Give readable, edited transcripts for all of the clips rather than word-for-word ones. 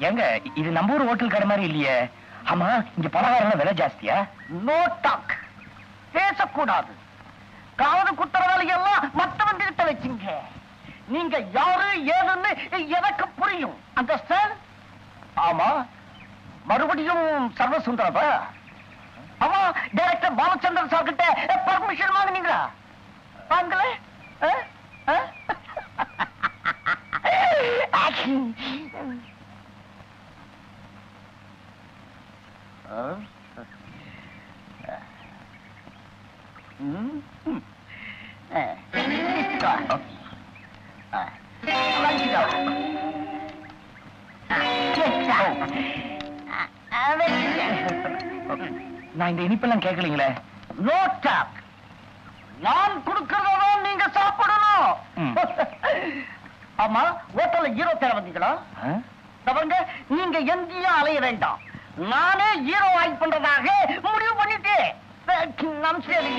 எங்க இது நம்ம ஊர் ஹோட்டல் கடை மாதிரி இல்லையே. ஆமா, இங்க பலகாரம் விலை ஜாஸ்தியா? நோ டாக், பேசக்கூடாது. காது குத்துறவாளி எல்லாம் மற்றவங்க கிட்ட வச்சுங்க. நீங்க யாரு ஏதுன்னு எனக்கு புரியும். அண்டர்ஸ்டாண்ட்? ஆமா, மறுபடியும் சர்வசுந்தரவா? ஆமா, டைரக்டர் பாலச்சந்திரன் சார் கிட்ட பர்மிஷன் வாங்கினீங்களா? வாங்கல? நான் இந்த இனிப்பெல்லாம் கேட்கலீங்களே. நோ டாக், நான் கொடுக்கறதான் நீங்க சாப்பிடணும். ஆமா, ஹோட்டல்ல ஹீரோ தேட வந்தீங்களா? தவங்க, நீங்க எங்கேயும் அலைய வேண்டாம். நானே ஹீரோ ஆக்ட் பண்றதாக முடிவு பண்ணிட்டேன். நம் சரி.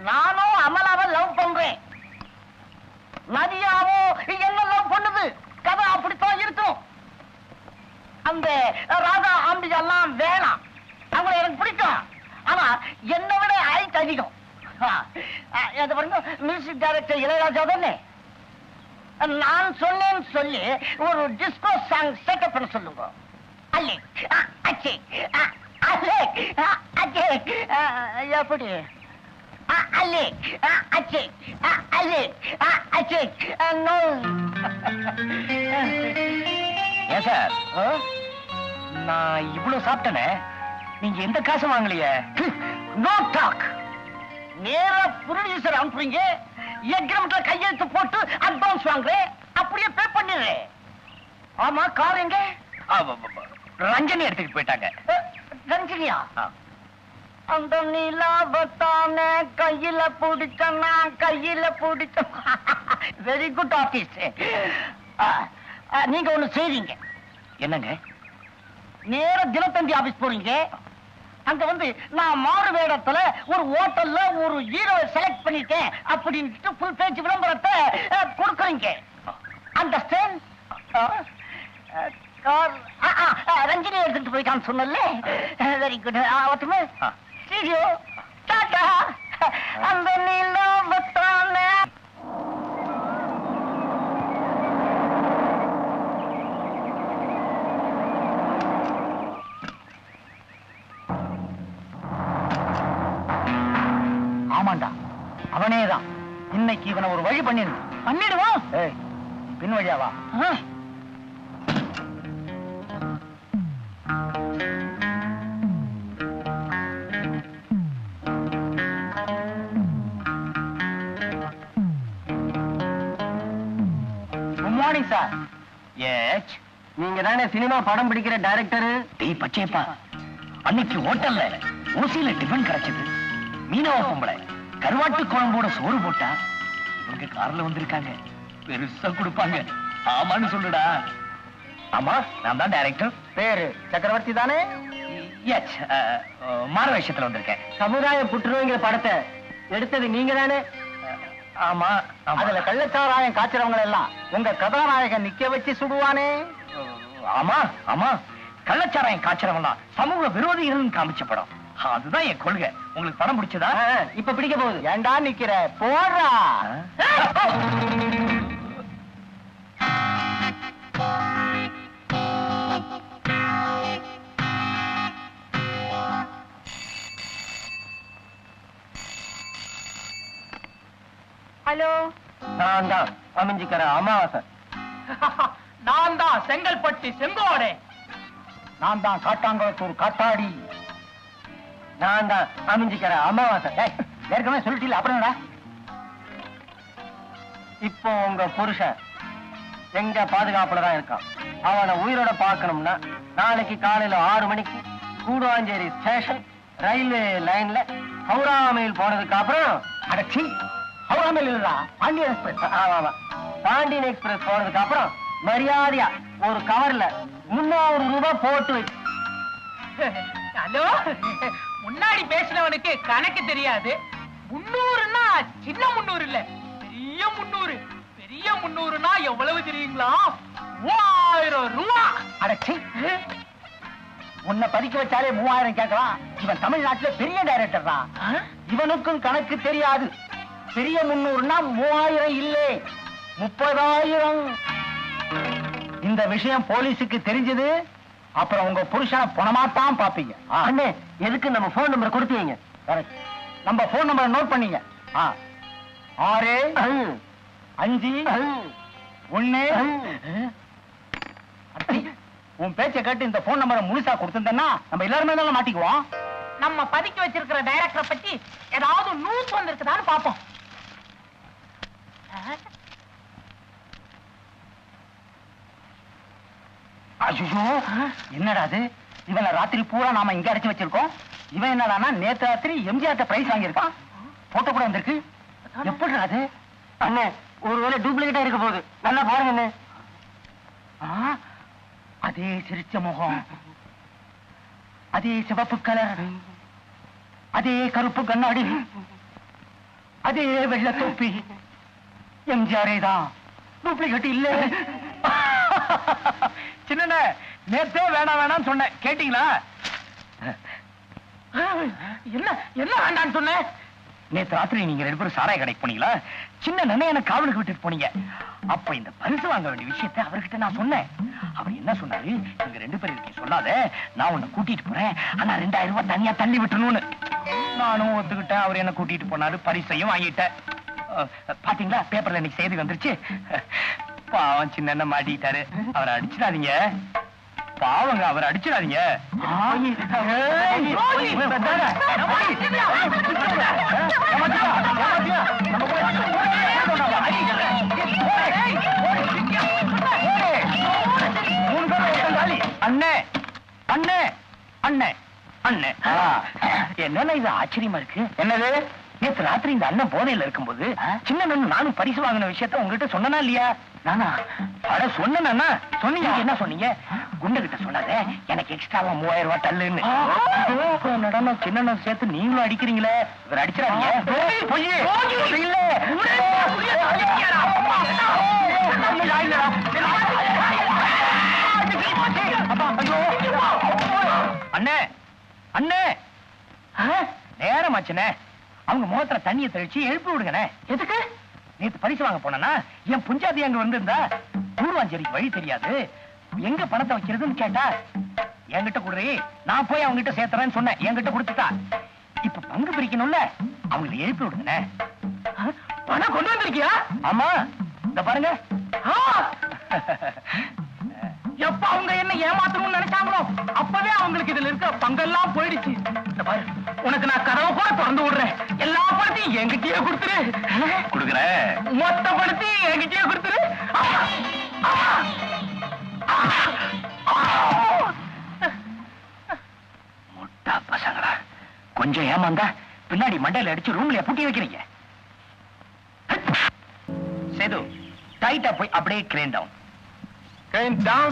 நானும் அமலாவை லவ் பண்றேன். நதியாவோ என்ன லவ் பண்ணுது. கதை அப்படித்தான் இருக்கும். அந்த ராதா ஆம்பிகா எல்லாம் வேணாம். அவங்களை எனக்கு பிடிக்கும். ஆனா என்னை விட ஹைட் அதிகம். பாருங்க, மியூசிக் டைரக்டர் இளையராஜா தானே. நான் சொன்னேன்னு சொல்லி ஒரு டிஸ்கோ சாங் செட்டப் பண்ண சொல்லுங்க. அலெக் அச்சேக் அலெக் அச்சேக் எப்படி? Alec, Achek, Alec, Achek, no. ஏன் சார், நான் இவ்வளவு சாப்பிட்டனே, நீங்க எந்த காசு வாங்கலையே? No talk. நேரா ப்ரொடியூசர் அனுப்புறீங்க, எக்ரிமெண்ட்ல கையெழுத்து போட்டு அட்வான்ஸ் வாங்குறேன், அப்படியே பே பண்ணிடுறேன். ஆமா, கார் எங்க? ரஞ்சனி எடுத்துட்டு போயிட்டாங்க. ரஞ்சனியா? அந்த நிலாவத்தான கையில பிடிச்சனா, கையில பிடிச்ச. Very good artist. நீங்க ஒண்ணு செய்வீங்க. என்னங்க? நேர தினத்தந்தி ஆபீஸ் போறீங்க. அங்க வந்து நான் மாறு வேடத்துல ஒரு ஹோட்டல்ல ஒரு ஹீரோவை செலக்ட் பண்ணிட்டேன் அப்படின்னு ஃபுல் பேஜ் விளம்பரத்தை கொடுக்குறீங்க. அண்டர்ஸ்டாண்ட்? ரஞ்சினி எடுத்துட்டு போயிட்டான்னு சொன்னல. Very good. ஒத்துமே ஸ்டூடியோ டாடா. அந்த நிலாவத்தான ஆமாண்டா, அவனேதான். இன்னைக்கு இவனை ஒரு வழி பண்ணிடுவான். பின் வழியாவா? Morning sir. எஸ், நீங்க தானே சினிமா படம் பிடிக்கிற டைரக்டர்? டேய் பச்சையப்பா, அன்னைக்கு ஹோட்டல்ல ஓசியில டிஃபன் கிடைச்சது. மீனவ பொம்பளை கருவாட்டு குழம்போட சோறு போட்டா இவங்க கார்ல வந்திருக்காங்க. பெருசா கொடுப்பாங்க. ஆமான்னு சொல்லுடா. ஆமா, நான் தான் டைரக்டர். பேரு சக்கரவர்த்தி தானே? எஸ், மாறு வேஷத்துல வந்திருக்கேன். சமுதாய புற்றுநோய்ங்கிற படத்தை எடுத்தது நீங்க தானே? ஆமா, அதுல கள்ளச்சாராயம் காய்ச்சறவங்க எல்லாம் உங்க கதாநாயகன் நிக்க வச்சு சுடுவானே? ஆமா ஆமா, கள்ளச்சாராயம் காய்ச்சறவங்க சமூக விரோதிகள் காமிச்ச படம். அதுதான் என் கொள்கை. உங்களுக்கு படம் பிடிச்சதா? இப்ப பிடிக்க போகுது. ஏண்டா நிக்கிற? போடுறா. ஹலோ, நான் தான் அமைஞ்சிக்கிற அமாவாசை. நான் தான் செங்கல்பட்டு செங்கோடே. நான் தான் காட்டாங்குளத்தூர் காட்டாடி. நான் தான் அமைஞ்சிக்கிற அமாவாசை. ஏற்கனவே சொல்லிட்டீங்க, அப்புறம் இப்போ உங்க புருஷன் எங்க பாதுகாப்புல தான் இருக்கான். அவனை உயிரோட பார்க்கணும்னா நாளைக்கு காலையில 6 மணிக்கு கூடுவாஞ்சேரி ஸ்டேஷன் ரயில்வே லைன்ல ஹவுரா மெயில் போனதுக்கு அப்புறம் அடச்சி ஹவுரா மெயில் இல்ல பாண்டியன் எக்ஸ்பிரஸ். ஆமா பாண்டியன் எக்ஸ்பிரஸ் போனதுக்கு அப்புறம் மரியாதையா ஒரு கவர்ல 300 ரூபாய் போட்டு வை. ஹலோ, முன்னாடி பேசினவனுக்கு கணக்கு தெரியாது. 300ன்னா சின்ன 300 இல்ல, பெரிய 300. பெரிய 300ன்னா எவ்வளவு தெரியுங்களா? 3000 ரூபா. அடச்சி உன்னை பதிக்க வச்சாலே 3000 கேட்கலாம். இவன் தமிழ்நாட்டுல பெரிய டைரக்டர் தான். இவனுக்கும் கணக்கு தெரியாது. பெரிய 300ன்னா 3000 இல்லை 30,000. இந்த விஷயம் போலீஸுக்கு தெரிஞ்சது அப்புறம் உங்க புருஷனை பணமாத்தான் பாப்பீங்க. அண்ணே, எதுக்கு நம்ம போன் நம்பர் கொடுத்தீங்க? நம்ம போன் நம்பரை நோட் பண்ணீங்க. 6 5 1. உன் பேச்சை கேட்டு இந்த போன் நம்பரை முழுசா கொடுத்திருந்தேன்னா நம்ம எல்லாருமே தான் மாட்டிக்குவோம். நம்ம பதுக்கி வச்சிருக்கிற டைரக்டரை பத்தி ஏதாவது நியூஸ் வந்திருக்குதான்னு பாப்போம். ஐயோ, என்னடா அது? இவனை ராத்திரி பூரா நாம இங்க அடைச்சு வச்சிருக்கோம். இவன் என்னடானா நேத்து ராத்திரி எம்ஜிஆர் பிரைஸ் வாங்கியிருக்கான். போட்டோ கூட வந்திருக்கு. எப்படி அது? அண்ணே, ஒருவேளை டூப்ளிகேட்டா இருக்க போகுது. நல்லா பாருங்க அண்ணே. அதே சிரிச்ச முகம், அதே சிவப்பு கலர், அதே கருப்பு கண்ணாடி, அதே வெள்ளை தொப்பி. எம்ஜிஆரே தான், டூப்ளிகேட் இல்ல. சின்ன நேத்தே வேணாம் வேணாம்னு சொன்னேன், கேட்டீங்களா? என்ன என்ன வேண்டான்னு சொன்னேன்? நேத்து ராத்திரி நீங்க 2 பேரும் சாராய கடைக்கு போனீங்களா? சின்ன நன்ன காவலுக்கு விட்டுட்டு போனீங்க. அப்ப இந்த பரிசு வாங்க வேண்டிய விஷயத்தை அவர்கிட்ட நான் சொன்னேன். அவர் என்ன சொன்னாரு? நீங்க 2 பேரும் இருக்கீங்க, சொல்லாத, நான் உன்னை கூட்டிட்டு போறேன், ஆனா 2000 ரூபாய் தனியா தள்ளி விட்டுணும்னு. நானும் ஒத்துக்கிட்டேன். அவர் என்ன கூட்டிட்டு போனாரு, பரிசையும் வாங்கிட்டேன். பாத்தீங்களா, பேப்பர்ல இன்னைக்கு செய்தி வந்துருச்சு. பாவம் சின்ன மாட்டிக்கிட்டாரு. அவரை அடிச்சிடாதீங்க. பாவங்க, அவர் அடிச்சிடாதீங்க. அண்ணே அண்ணே அண்ணே அண்ணே, என்னன்னா இது ஆச்சரியமா இருக்கு. என்னது? நேத்து ராத்திரி இந்த அண்ணன் போதையில இருக்கும்போது சின்ன நானும் பரிசு வாங்கின விஷயத்த உங்ககிட்ட சொன்னா இல்லையா? நானா? அட சொன்னா சொன்னீங்க. என்ன சொன்னீங்க? குண்டு கிட்ட சொல்லாத, எனக்கு எக்ஸ்ட்ராவா 3000 ரூபாய் தள்ளுன்னு. என்னடா சின்ன சேர்த்து நீங்களும் அடிக்கிறீங்களே. இவர் அடிச்சிடாதீங்க. அண்ணே அண்ணே, நேரமாச்சுனே. அவங்க முகத்துல தண்ணியை தெளிச்சு எழுப்பி விடுங்கண்ணே. எதுக்கு? நேத்து பரிசு வாங்க போனா என் புஞ்சாதி அங்க வந்திருந்தா கூடுவாஞ்சேரிக்கு வழி தெரியாது, எங்க பணத்தை வைக்கிறதுன்னு கேட்டா, என்கிட்ட குடுறி, நான் போய் அவங்க கிட்ட சேர்த்துறேன்னு சொன்னேன். என்கிட்ட கொடுத்துட்டா. இப்ப பங்கு பிரிக்கணும்ல, அவங்களை எழுப்பி விடுங்கண்ணே. பணம் கொண்டு வந்திருக்கியா? ஆமா, இந்த பாருங்க. எப்ப அவங்க என்ன ஏமாத்தணும்னு நினைச்சாங்களோ அப்பவே அவங்களுக்கு இதுல இருக்க பங்கெல்லாம் போயிடுச்சு. உனக்கு நான் கதவை கூட திறந்து விடுறேன். எல்லா பணத்தையும் என்கிட்டயே கொடுத்துரு. கொடுக்குறேன். மொத்த பணத்தையும் என்கிட்டயே கொடுத்துரு. முட்டா பசங்களா, கொஞ்சம் ஏமாந்தா பின்னாடி மண்டையில அடிச்சு ரூம்ல பூட்டி வைக்கிறீங்க. சேது, டைட்டா போய் அப்படியே crane down. Crane down.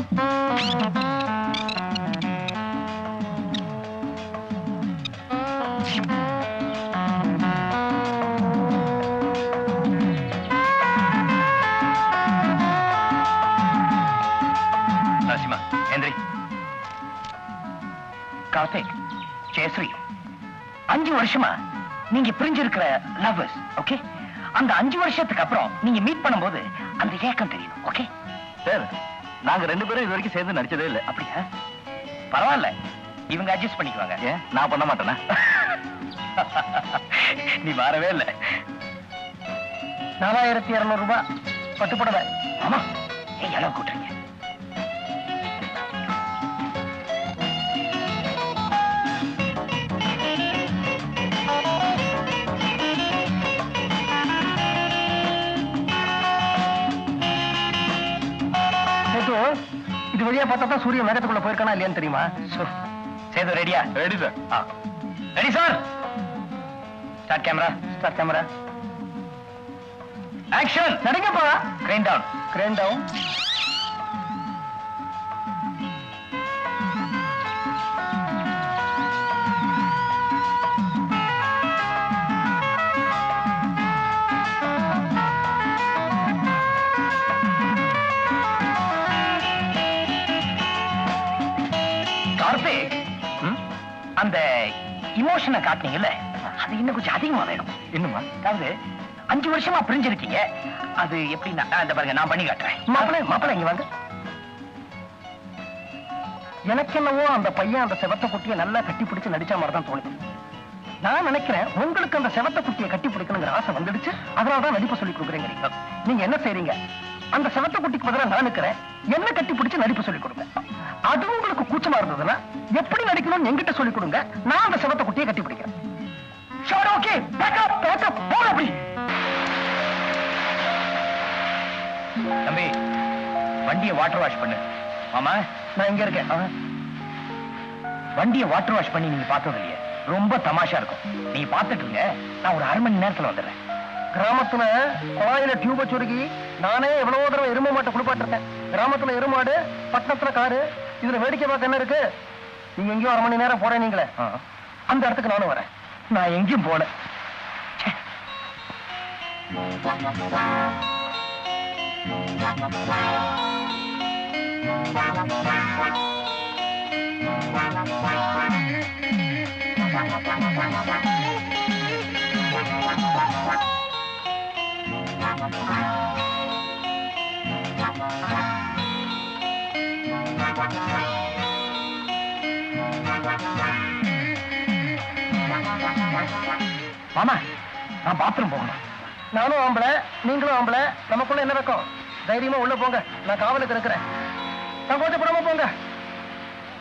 Narasimha, எந்திரி. கார்த்திக், ஜெயஸ்ரீ, 5 வருஷமா நீங்க பிரிஞ்சிருக்கிற லவ்வர்ஸ். ஓகே? அந்த 5 வருஷத்துக்கு அப்புறம் நீங்க மீட் பண்ணும்போது அந்த ஏக்கம் தெரியும். Okay sir? நாங்க 2 பேரும் இது வரைக்கும் சேர்ந்து நடிச்சதே இல்ல. அப்படியா? பரவாயில்ல, இவங்க அட்ஜஸ்ட் பண்ணிக்குவாங்க. ஏன் நான் பண்ண மாட்டேனா? நீ மாறவே இல்ல. 4200 ரூபாய் பட்டுப்படவை. ஆமா, ஏன் அளவு கூட்டுறீங்க? வழியா பார்த்தா தான் சூரியன் மேகத்துக்குள்ள போயிருக்கானா இல்லையான்னு தெரியுமா? சேது ரெடியா? Ready sir. Ready sir. Start camera. Start camera. Action. நடிங்கப்பா. Crane down. Crane down. Karthik, அந்த இமோஷனை காட்டினீங்கல்ல, அது இன்னும் கொஞ்சம் அதிகமா வேணும். இன்னுமா? அதாவது 5 வருஷமா பிரிஞ்சிருக்கீங்க. அது எப்படின்னா இந்த பாருங்க, நான் பண்ணி காட்டுறேன். மாப்பிள்ளை இங்க வாங்க. எனக்கு என்னவோ அந்த பையன் அந்த செவத்த குட்டியை நல்லா கட்டி பிடிச்சு நடிச்ச மாதிரி தான் தோணுது. நான் நினைக்கிறேன் உங்களுக்கு அந்த செவத்த குட்டியை கட்டி பிடிக்கணுங்கிற ஆசை வந்துடுச்சு, அதனாலதான் நடிப்பு சொல்லி கொடுக்குறீங்க. நீங்க என்ன செய்றீங்க? அந்த செவத்த குட்டிக்கு பதிலா நான் நிக்கிறேன், என்ன கட்டி பிடிச்சு நடிப்பு சொல்லி கொடுங்க. அது உங்களுக்கு கூச்சமா இருந்ததுன்னா எப்படி நடிக்கணும்னு என்கிட்ட சொல்லி கொடுங்க, நான் அந்த செவத்த குட்டியை கட்டி பிடிக்கிறேன். ஷோர், ஓகே, பேக்கப் பேக்கப் போற. அப்படி தம்பி, வண்டியை வாட்டர் வாஷ் பண்ணு. ஆமா, நான் இங்க இருக்கேன். வண்டியை வாட்டர் வாஷ் பண்ணி நீங்க பார்த்தது இல்லையே, ரொம்ப தமாஷா இருக்கும். நீங்க பார்த்துட்டு இருங்க, நான் ஒரு 1/2 மணி நேரத்துல வந்துடுறேன். கிராமத்துல குழாயில டியூப சுருகி நானே எவ்வளவோ தடவை எருமை மாட்டை குளிப்பாட்டிருக்கேன். கிராமத்துல எருமாடு, பட்டணத்துல காரு. இதுல வேடிக்கை பார்க்க என்ன இருக்கு? நீங்க எங்கேயும் 1/2 மணி நேரம் போறேன் நீங்களே, அந்த இடத்துக்கு நானும் வரேன். நான் எங்கேயும் போல. மாமா, நான் பாத்ரூம் போகணும். நானும் ஆம்பளை, நீங்களும் ஆம்பளை, நமக்குள்ள என்ன இருக்கும்? தைரியமா உள்ள போங்க, நான் காவலுக்கு இருக்கிறேன். சங்கோச்சப்படாம போங்க.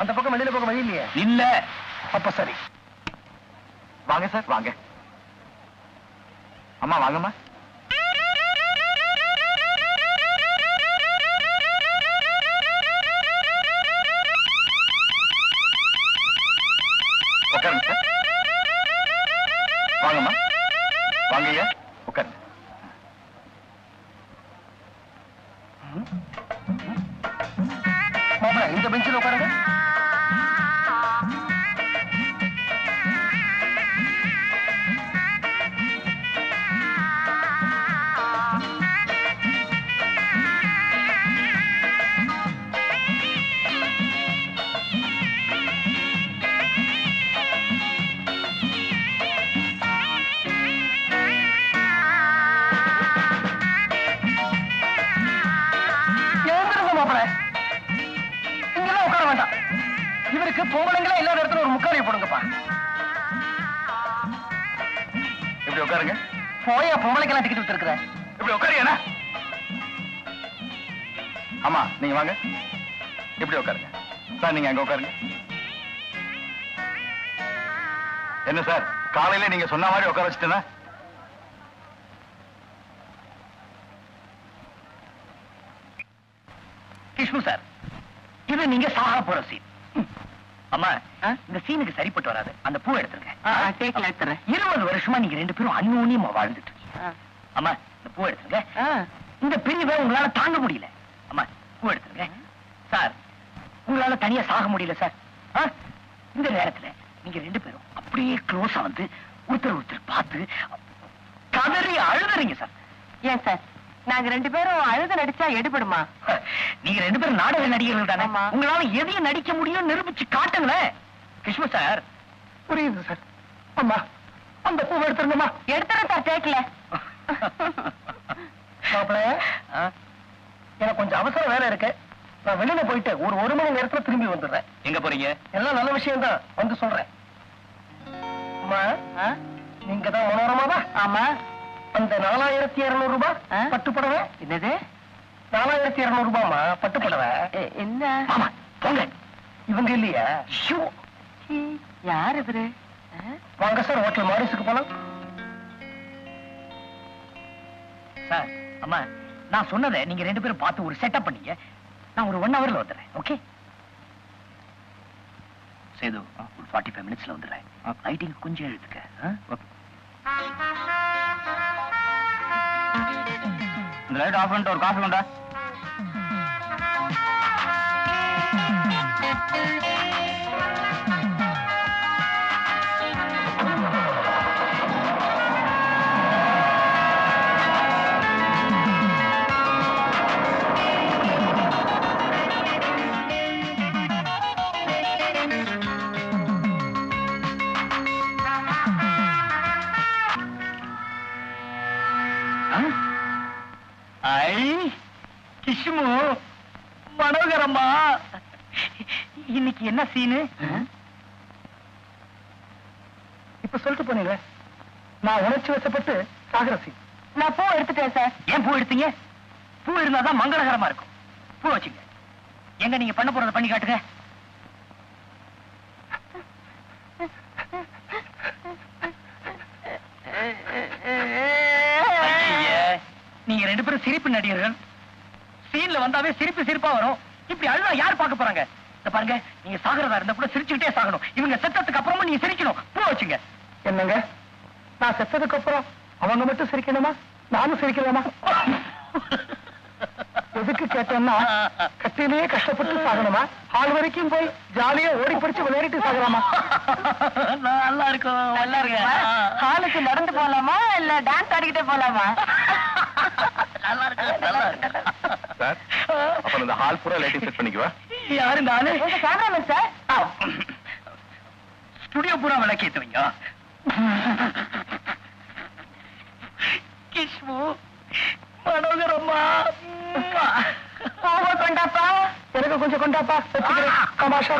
அந்த பக்கம் வெளியில போக வழி இல்லையே? இல்ல. அப்ப சரி. வாங்க சார், வாங்க. அம்மா வாங்கம்மா. உட்காருங்க சார். வாங்கம்மா, வாங்க ஐயா, உட்காருங்க. மாப்பிள, இந்த பெஞ்சில் உட்காருங்க. இங்கெல்லாம் உட்கார வேண்டாம். இவருக்கு பொங்கலங்களே இல்லாத இடத்துல ஒரு முக்காலியை போடுங்கப்பா. இப்படி உட்காருங்க. போயா, பொம்பளைக்கெல்லாம் டிக்கெட் வித்துருக்குற. இப்படி உட்காருங்க. ஆமா, நீங்க வாங்க. இப்படி உட்காருங்க சார். நீங்க அங்க உட்காருங்க. என்ன சார், காலையில நீங்க சொன்ன மாதிரி உட்கார வச்சுட்டேன்னா? கிருஷ்ணு சார், இது நீங்க சாக போற சீன். அம்மா, இந்த சீனுக்கு சரிப்பட்டு வராது. அந்த பூ எடுத்துருங்க. 20 வருஷமா நீங்க 2 பேரும் அந்யோன்யமா வாழ்ந்துட்டு இருக்கீங்க. அம்மா, இந்த பூ எடுத்துருங்க. இந்த பிரிவை உங்களால தாங்க முடியல. அம்மா, பூ எடுத்துருங்க. சார், உங்களால தனியா சாக முடியல சார். இந்த நேரத்துல நீங்க 2 பேரும் அப்படியே க்ளோஸா வந்து ஒருத்தர் பார்த்து கதறி அழுதுறீங்க சார். ஏன் சார், நாங்க 2 பேரும் அழுத நடிச்சா எடுபடுமா? நீங்க 2 பேரும் நாடக நடிகர்கள் தானே, ஆமா. உங்களால எதையும் நடிக்க முடியும் நிரூபிச்சு காட்டுங்களேன். கிருஷ்ண சார். புரியுது சார். அம்மா, அந்த பூவை எடுத்துருங்கம்மா. எடுத்துறேன் சார், கேட்கல. மாப்பிள, எனக்கு கொஞ்சம் அவசர வேலை இருக்கு. நான் வெளியில போயிட்டு ஒரு 1 மணி நேரத்துல திரும்பி வந்துடுறேன். எங்க போறீங்க? எல்லாம் நல்ல விஷயம் தான், வந்து சொல்றேன். அம்மா, நீங்க தான் மனோரமாவா? ஆமா. அந்த 4200 ரூபாய் பட்டு புடவை. என்னது? 4200 ரூபாய்மா பட்டு புடவை. என்ன? ஆமா, போங்க. இவங்க இல்லையா? யார் இவரு? வாங்க சார், ஹோட்டல் மாரிஸுக்கு போலாம். சார், அம்மா, நான் சொன்னதை நீங்க 2 பேரும் பார்த்து ஒரு செட்டப் பண்ணீங்க. நான் ஒரு 1 ஹவர்ல வந்துடுறேன். ஓகே சேது, ஒரு 45 மினிட்ஸ்ல வந்துடுறேன். லைட்டிங் கொஞ்சம் எழுதுக்க. இந்த லைட் ஆஃப் பண்ணிட்டு ஒரு காஃபி கொண்டா. கிஷ்மு, மனோகரம்மா, இன்னைக்கு என்ன சீனு? இப்ப சொல்லிட்டு போனீங்க, நான் உணர்ச்சி வசப்பட்டு சாகர சீன். நான் பூ எடுத்துட்டேன் சார். ஏன் பூ எடுத்தீங்க? பூ இருந்தாதான் மங்களகரமா இருக்கும். பூ வச்சுங்க. எங்க நீங்க பண்ண போறத பண்ணி காட்டுங்க. நீங்க 2 பேரும் சிரிப்பு நடிகர்கள். சீன்ல வந்தாவே சிரிப்பா வரும். இப்படி அழுதா யார் பார்க்க போறாங்க? இந்த பாருங்க, நீங்க சாகரதா இருந்தா கூட சிரிச்சுக்கிட்டே சாகணும். இவங்க செத்ததுக்கு அப்புறமா நீங்க சிரிக்கணும். பூ வச்சுங்க. என்னங்க, நான் செத்ததுக்கு அப்புறம் அவங்க மட்டும் சிரிக்கணுமா, நானும் சிரிக்கலாமா? எதுக்கு கேட்டேன்னா, கட்டிலேயே கஷ்டப்பட்டு சாகணுமா, ஆள் வரைக்கும் போய் ஜாலியா ஓடி பிடிச்சு விளையாடிட்டு சாகலாமா? நல்லா இருக்கும், நல்லா இருக்கு. ஹாலுக்கு நடந்து போலாமா இல்ல டான்ஸ் ஆடிக்கிட்டே போலாமா? நல்லா இருக்கு, நல்லா இருக்கு. சார், அப்ப இந்த ஹால் பூரா லைட்டிங் செட் பண்ணிக்குவா. யாரு இந்த ஆளு? உங்க கேமராமேன் சார். ஸ்டுடியோ பூரா விளக்கேத்துவீங்க. கிஷ்மு, மனோகரம்மா, பூவை கொண்டாப்பா. எனக்கு கொஞ்சம் கொண்டாப்பா, வச்சுக்கிறேன். தமாஷா